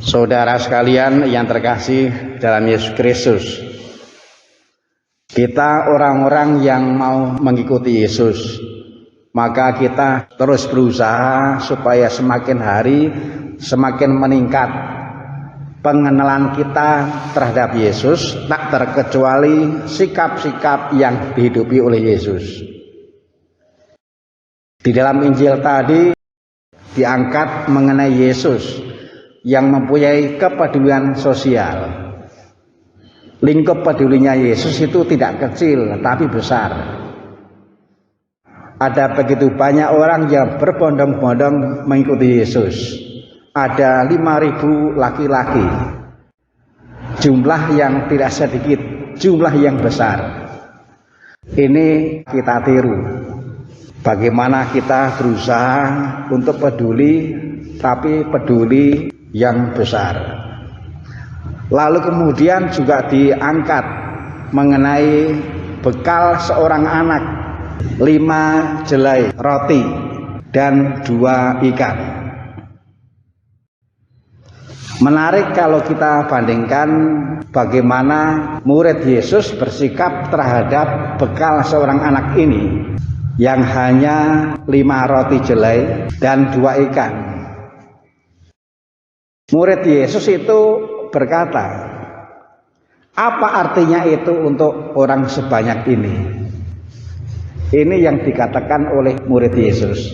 Saudara sekalian yang terkasih dalam Yesus Kristus, kita orang-orang yang mau mengikuti Yesus, maka kita terus berusaha supaya semakin hari semakin meningkat pengenalan kita terhadap Yesus, tak terkecuali sikap-sikap yang dihidupi oleh Yesus. Di dalam Injil tadi diangkat mengenai Yesus yang mempunyai kepedulian sosial. Lingkup pedulinya Yesus itu tidak kecil tapi besar. Ada begitu banyak orang yang berbondong-bondong mengikuti Yesus. Ada 5.000 laki-laki. Jumlah yang tidak sedikit, jumlah yang besar. Ini kita tiru. Bagaimana kita berusaha untuk peduli, tapi peduli yang besar. Lalu kemudian juga diangkat mengenai bekal seorang anak, 5 jelai roti dan 2 ikan. Menarik kalau kita bandingkan bagaimana murid Yesus bersikap terhadap bekal seorang anak ini yang hanya 5 roti jelai dan 2 ikan. Murid Yesus itu berkata, apa artinya itu untuk orang sebanyak ini? Ini yang dikatakan oleh murid Yesus.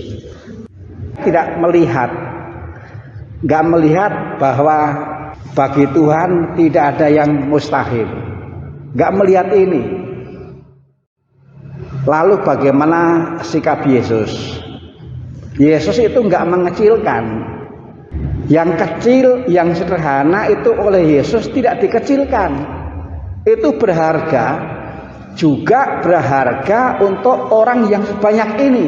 Tidak melihat, nggak melihat bahwa bagi Tuhan tidak ada yang mustahil. Nggak melihat ini. Lalu bagaimana sikap Yesus? Yesus itu nggak mengecilkan. Yang kecil, yang sederhana itu oleh Yesus tidak dikecilkan. Itu berharga, juga berharga untuk orang yang sebanyak ini.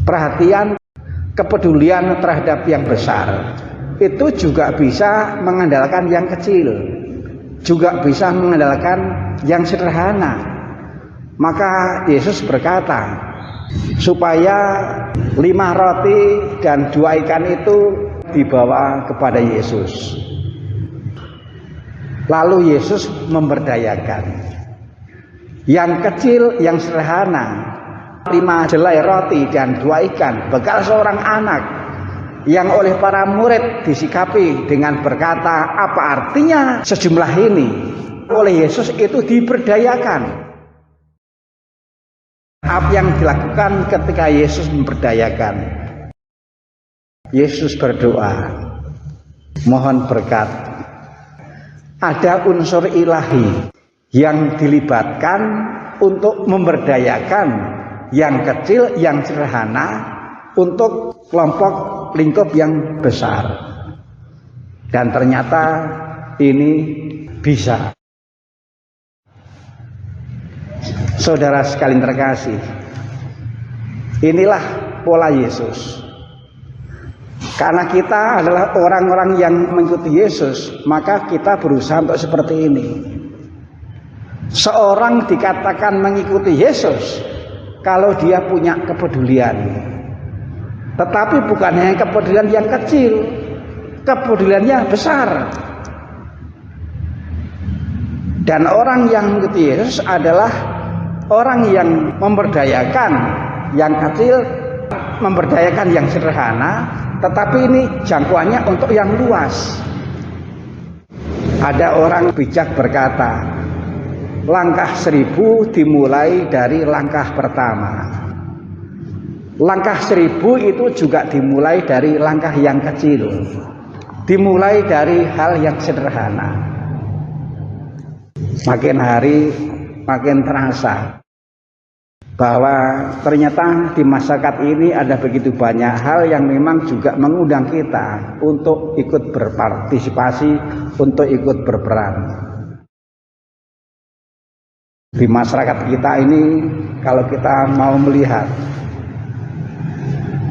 Perhatian, kepedulian terhadap yang besar itu juga bisa mengandalkan yang kecil, juga bisa mengandalkan yang sederhana. Maka Yesus berkata, supaya 5 roti dan 2 ikan itu dibawa kepada Yesus. Lalu Yesus memberdayakan yang kecil, yang sederhana, 5 jelai roti dan 2 ikan, bekal seorang anak yang oleh para murid disikapi dengan berkata, apa artinya sejumlah ini? Oleh Yesus itu diberdayakan. Apa yang dilakukan ketika Yesus memberdayakan? Yesus berdoa, mohon berkat. Ada unsur ilahi yang dilibatkan untuk memberdayakan yang kecil, yang sederhana untuk kelompok lingkup yang besar. Dan ternyata ini bisa. Saudara sekalian terkasih, inilah pola Yesus. Karena kita adalah orang-orang yang mengikuti Yesus, maka kita berusaha untuk seperti ini. Seorang dikatakan mengikuti Yesus kalau dia punya kepedulian. Tetapi bukan hanya kepedulian yang kecil, kepeduliannya besar. Dan orang yang mengikuti Yesus adalah orang yang memberdayakan yang kecil, memberdayakan yang sederhana, tetapi ini jangkauannya untuk yang luas. Ada orang bijak berkata, langkah 1000 dimulai dari langkah pertama. Langkah 1000 itu juga dimulai dari langkah yang kecil, dimulai dari hal yang sederhana. Makin hari makin terasa bahwa ternyata di masyarakat ini ada begitu banyak hal yang memang juga mengundang kita untuk ikut berpartisipasi, untuk ikut berperan. Di masyarakat kita ini, kalau kita mau melihat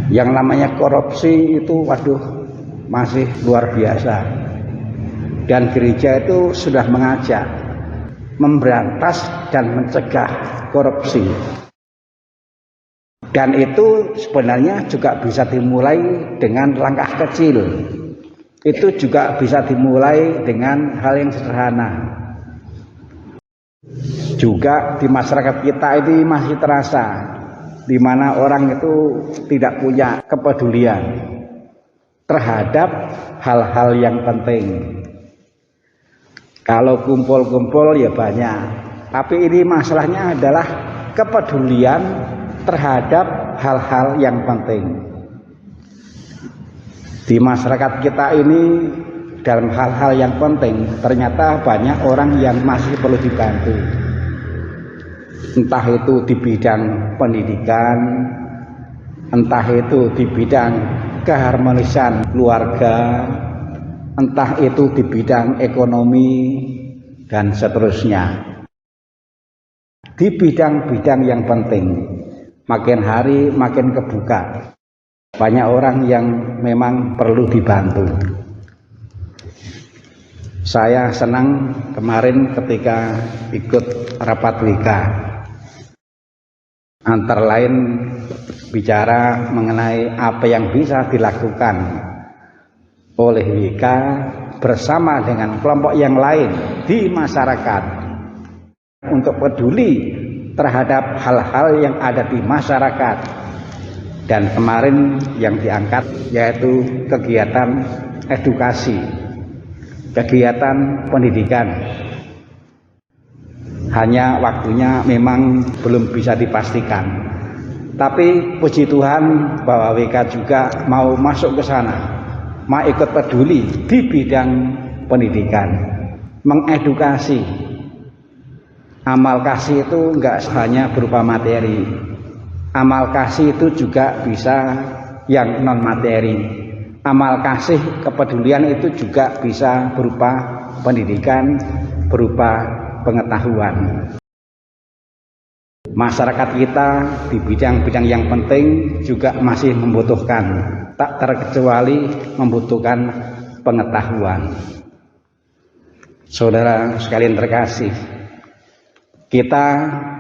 yang namanya korupsi itu, waduh, masih luar biasa. Dan gereja itu sudah mengajak memberantas dan mencegah korupsi. Dan itu sebenarnya juga bisa dimulai dengan langkah kecil, itu juga bisa dimulai dengan hal yang sederhana. Juga di masyarakat kita ini masih terasa di mana orang itu tidak punya kepedulian terhadap hal-hal yang penting. Kalau kumpul-kumpul ya banyak, tapi ini masalahnya adalah kepedulian terhadap hal-hal yang penting. Di masyarakat kita ini dalam hal-hal yang penting ternyata banyak orang yang masih perlu dibantu. Entah itu di bidang pendidikan, entah itu di bidang keharmonisan keluarga, entah itu di bidang ekonomi, dan seterusnya. Di bidang-bidang yang penting, makin hari makin kebuka. Banyak orang yang memang perlu dibantu. Saya senang kemarin ketika ikut rapat WK. Antara lain bicara mengenai apa yang bisa dilakukan oleh WK bersama dengan kelompok yang lain di masyarakat untuk peduli terhadap hal-hal yang ada di masyarakat. Dan kemarin yang diangkat yaitu kegiatan edukasi, kegiatan pendidikan. Hanya waktunya memang belum bisa dipastikan. Tapi puji Tuhan bahwa WK juga mau masuk ke sana, mau ikut peduli di bidang pendidikan, mengedukasi. Amal kasih itu enggak hanya berupa materi. Amal kasih itu juga bisa yang non materi. Amal kasih kepedulian itu juga bisa berupa pendidikan, berupa pengetahuan. Masyarakat kita di bidang-bidang yang penting juga masih membutuhkan, tak terkecuali membutuhkan pengetahuan. Saudara sekalian terkasih, kita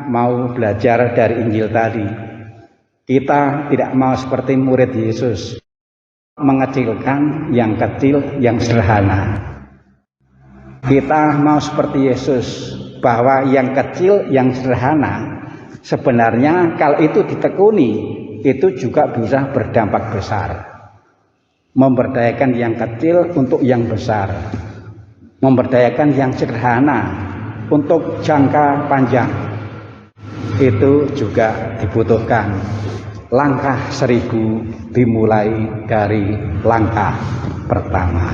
mau belajar dari Injil tadi. Kita tidak mau seperti murid Yesus, mengecilkan yang kecil, yang sederhana. Kita mau seperti Yesus, bahwa yang kecil, yang sederhana, sebenarnya kalau itu ditekuni, itu juga bisa berdampak besar. Memberdayakan yang kecil untuk yang besar. Memberdayakan yang sederhana untuk jangka panjang. Itu juga dibutuhkan. Langkah 1000 dimulai dari langkah pertama.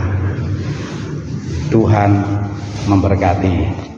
Tuhan memberkati.